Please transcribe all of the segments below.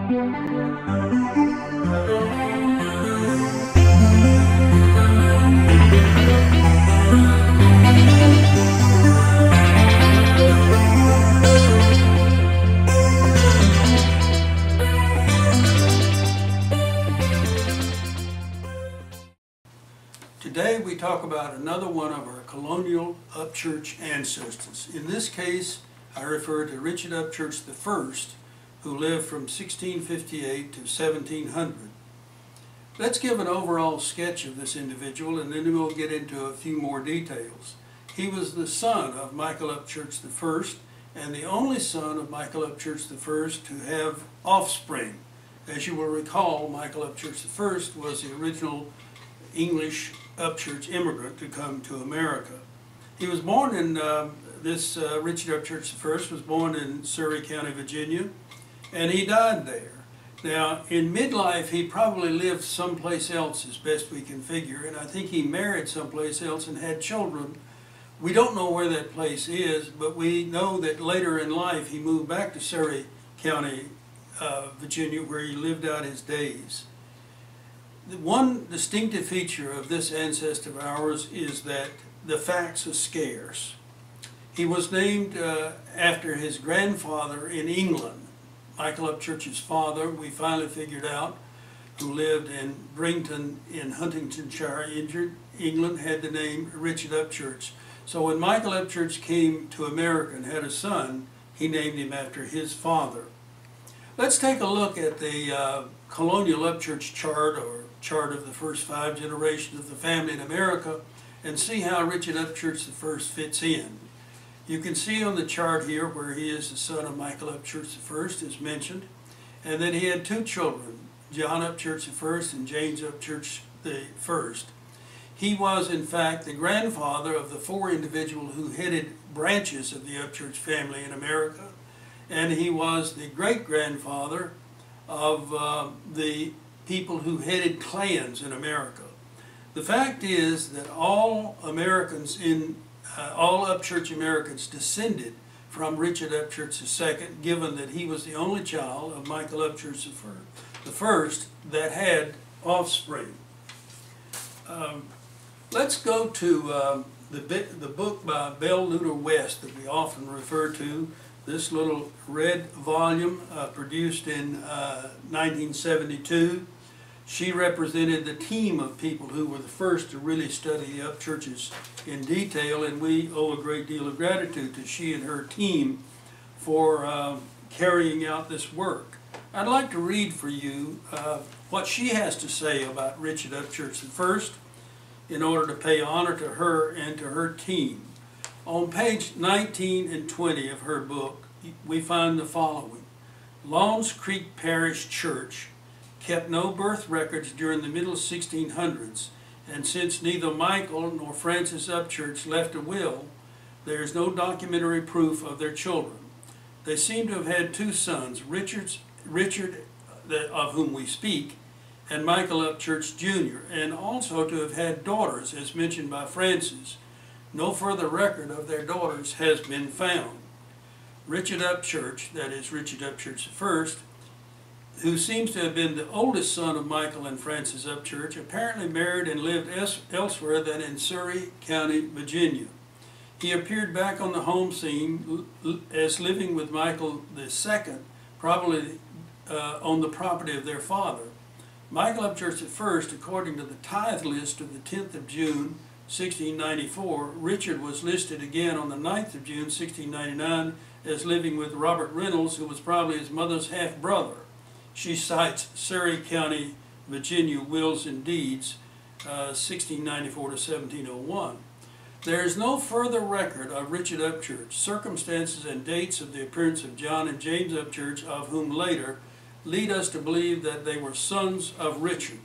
Today we talk about another one of our colonial Upchurch ancestors. In this case, I refer to Richard Upchurch I, who lived from 1658 to 1700. Let's give an overall sketch of this individual, and then we'll get into a few more details. He was the son of Michael Upchurch I, and the only son of Michael Upchurch I to have offspring. As you will recall, Michael Upchurch I was the original English Upchurch immigrant to come to America. He was born in, Richard Upchurch I was born in Surry County, Virginia, and he died there. Now, in midlife, he probably lived someplace else as best we can figure, and I think he married someplace else and had children. We don't know where that place is, but we know that later in life he moved back to Surry County, Virginia, where he lived out his days. One distinctive feature of this ancestor of ours is that the facts are scarce. He was named after his grandfather in England. Michael Upchurch's father, we finally figured out, who lived in Brington in Huntingdonshire, England, had the name Richard Upchurch. So when Michael Upchurch came to America and had a son, he named him after his father. Let's take a look at the colonial Upchurch chart, or chart of the first 5 generations of the family in America, and see how Richard Upchurch I fits in. You can see on the chart here where he is the son of Michael Upchurch I, as mentioned, and then he had 2 children, John Upchurch I and James Upchurch I. He was, in fact, the grandfather of the 4 individuals who headed branches of the Upchurch family in America, and he was the great-grandfather of the people who headed clans in America. The fact is that all Americans all Upchurch Americans descended from Richard Upchurch II, given that he was the only child of Michael Upchurch I that had offspring. Let's go to the book by Belle Luter West that we often refer to, this little red volume produced in 1972. She represented the team of people who were the first to really study the Upchurches in detail, and we owe a great deal of gratitude to she and her team for carrying out this work. I'd like to read for you what she has to say about Richard Upchurch I in order to pay honor to her and to her team. On page 19 and 20 of her book, we find the following. Lawns Creek Parish Church kept no birth records during the middle 1600s, and since neither Michael nor Francis Upchurch left a will, there is no documentary proof of their children. They seem to have had 2 sons, Richard, of whom we speak, and Michael Upchurch Jr., and also to have had daughters, as mentioned by Francis. No further record of their daughters has been found. Richard Upchurch, that is Richard Upchurch I, who seems to have been the oldest son of Michael and Francis Upchurch, apparently married and lived elsewhere than in Surry County, Virginia. He appeared back on the home scene as living with Michael II, probably on the property of their father. Michael Upchurch I, according to the tithe list of the 10th of June, 1694, Richard was listed again on the 9th of June, 1699, as living with Robert Reynolds, who was probably his mother's half-brother. She cites Surry County, Virginia wills and deeds, 1694 to 1701. There is no further record of Richard Upchurch. Circumstances and dates of the appearance of John and James Upchurch, of whom later, lead us to believe that they were sons of Richard.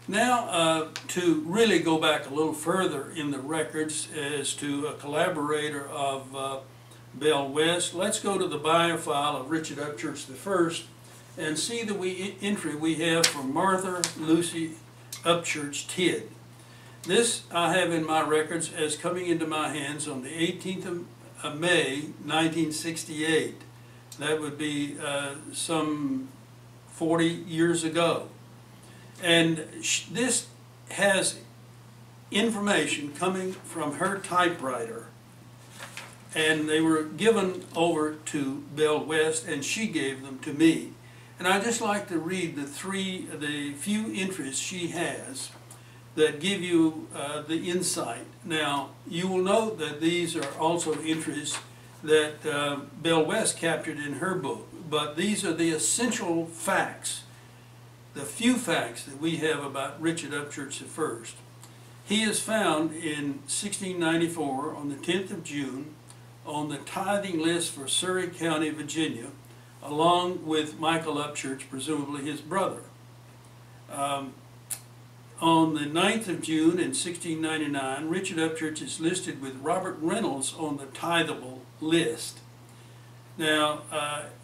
Now, to really go back a little further in the records as to a collaborator of Belle West, let's go to the biofile of Richard Upchurch I and see the entry we have from Martha Lucy Upchurch Tidd. This I have in my records as coming into my hands on the 18th of May, 1968. That would be some 40 years ago. And this has information coming from her typewriter, and they were given over to Belle West, and she gave them to me. And I'd just like to read the few entries she has that give you the insight. Now, you will note that these are also entries that Belle West captured in her book, but these are the essential facts, the few facts that we have about Richard Upchurch I. He is found in 1694 on the 10th of June on the tithing list for Surrey County, Virginia, along with Michael Upchurch, presumably his brother. On the 9th of June in 1699, Richard Upchurch is listed with Robert Reynolds on the tithable list. Now,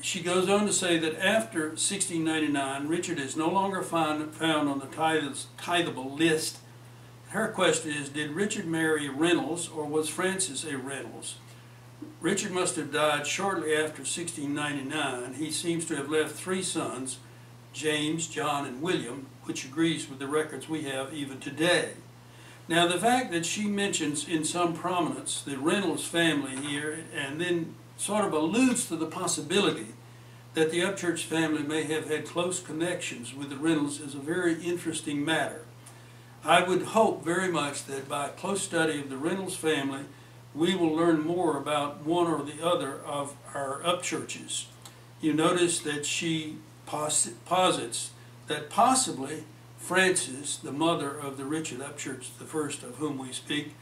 she goes on to say that after 1699, Richard is no longer found on the tithable list. Her question is, did Richard marry Reynolds, or was Frances a Reynolds? Richard must have died shortly after 1699. He seems to have left 3 sons, James, John, and William, which agrees with the records we have even today. Now, the fact that she mentions in some prominence the Reynolds family here, and then sort of alludes to the possibility that the Upchurch family may have had close connections with the Reynolds, is a very interesting matter. I would hope very much that by a close study of the Reynolds family, we will learn more about one or the other of our Upchurches. You notice that she posits that possibly Frances, the mother of the Richard Upchurch I of whom we speak,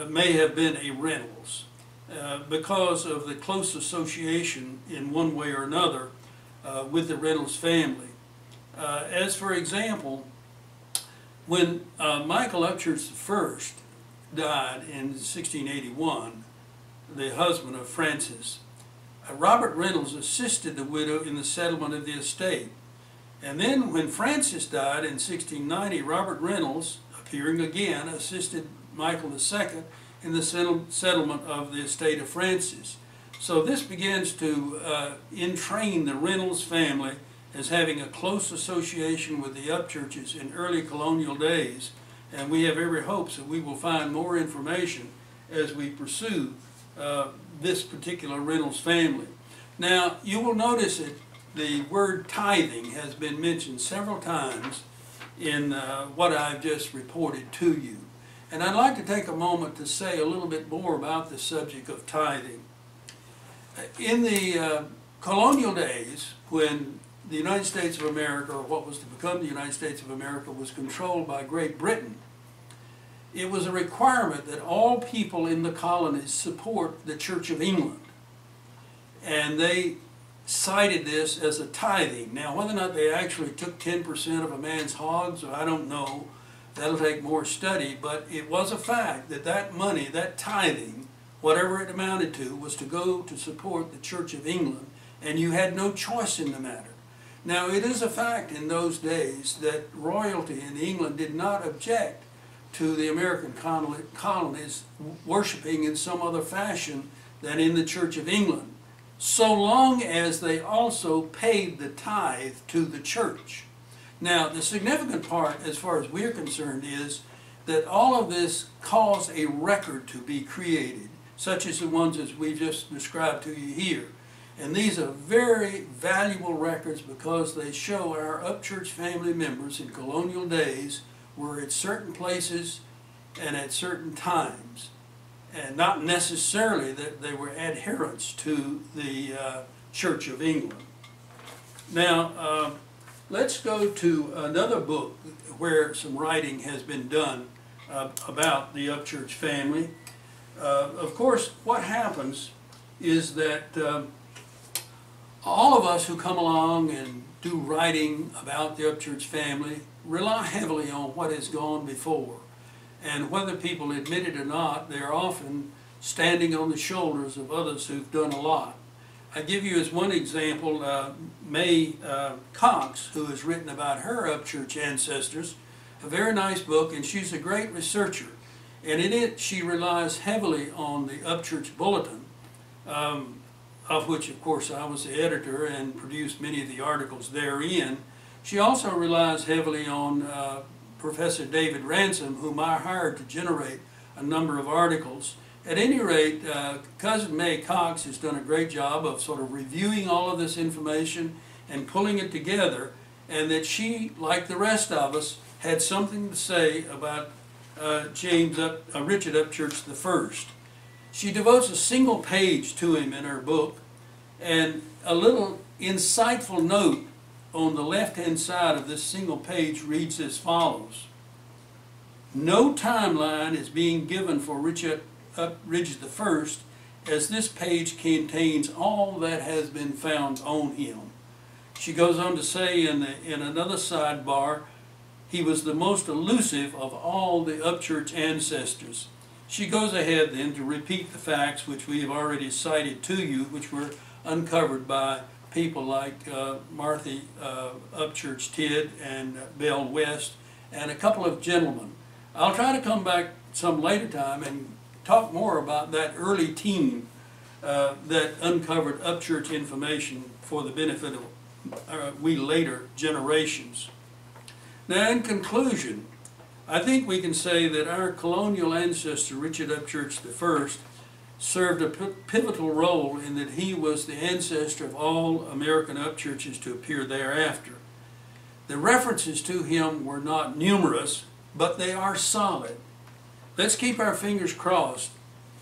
may have been a Reynolds because of the close association in one way or another with the Reynolds family. As for example, when Michael Upchurch I died in 1681, the husband of Frances, Robert Reynolds assisted the widow in the settlement of the estate. And then when Frances died in 1690, Robert Reynolds, appearing again, assisted Michael II in the settlement of the estate of Frances. So this begins to entrain the Reynolds family as having a close association with the Upchurches in early colonial days, and we have every hopes that we will find more information as we pursue this particular Reynolds family. Now, you will notice that the word tithing has been mentioned several times in what I've just reported to you. And I'd like to take a moment to say a little bit more about the subject of tithing. In the colonial days, when the United States of America, or what was to become the United States of America, was controlled by Great Britain, it was a requirement that all people in the colonies support the Church of England. And they cited this as a tithing. Now, whether or not they actually took 10% of a man's hogs, I don't know. That'll take more study, but it was a fact that that money, that tithing, whatever it amounted to, was to go to support the Church of England, and you had no choice in the matter. Now, it is a fact in those days that royalty in England did not object to the American colonies worshiping in some other fashion than in the Church of England, so long as they also paid the tithe to the church. Now, the significant part, as far as we're concerned, is that all of this caused a record to be created, such as the ones as we just described to you here. And these are very valuable records because they show our Upchurch family members in colonial days were at certain places and at certain times, and not necessarily that they were adherents to the Church of England. Now, let's go to another book where some writing has been done about the Upchurch family. Of course, what happens is that all of us who come along and do writing about the Upchurch family rely heavily on what has gone before. And whether people admit it or not, they're often standing on the shoulders of others who've done a lot. I give you as one example, May Cox, who has written about her Upchurch ancestors, a very nice book, and she's a great researcher. And in it, she relies heavily on the Upchurch Bulletin, of which, of course, I was the editor and produced many of the articles therein. She also relies heavily on Professor David Ransom, whom I hired to generate a number of articles. At any rate, Cousin May Cox has done a great job of sort of reviewing all of this information and pulling it together, and that she, like the rest of us, had something to say about Richard Upchurch I. She devotes a single page to him in her book, and a little insightful note on the left-hand side of this single page reads as follows. No timeline is being given for Richard I, as this page contains all that has been found on him. She goes on to say in another sidebar, he was the most elusive of all the Upchurch ancestors. She goes ahead then to repeat the facts which we have already cited to you, which were uncovered by people like Martha Upchurch Tidd and Belle West and a couple of gentlemen. I'll try to come back some later time and talk more about that early team that uncovered Upchurch information for the benefit of we later generations. Now, in conclusion, I think we can say that our colonial ancestor, Richard Upchurch I, served a pivotal role in that he was the ancestor of all American Upchurches to appear thereafter. The references to him were not numerous, but they are solid. Let's keep our fingers crossed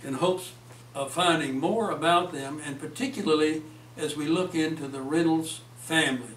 in hopes of finding more about them, and particularly as we look into the Reynolds family.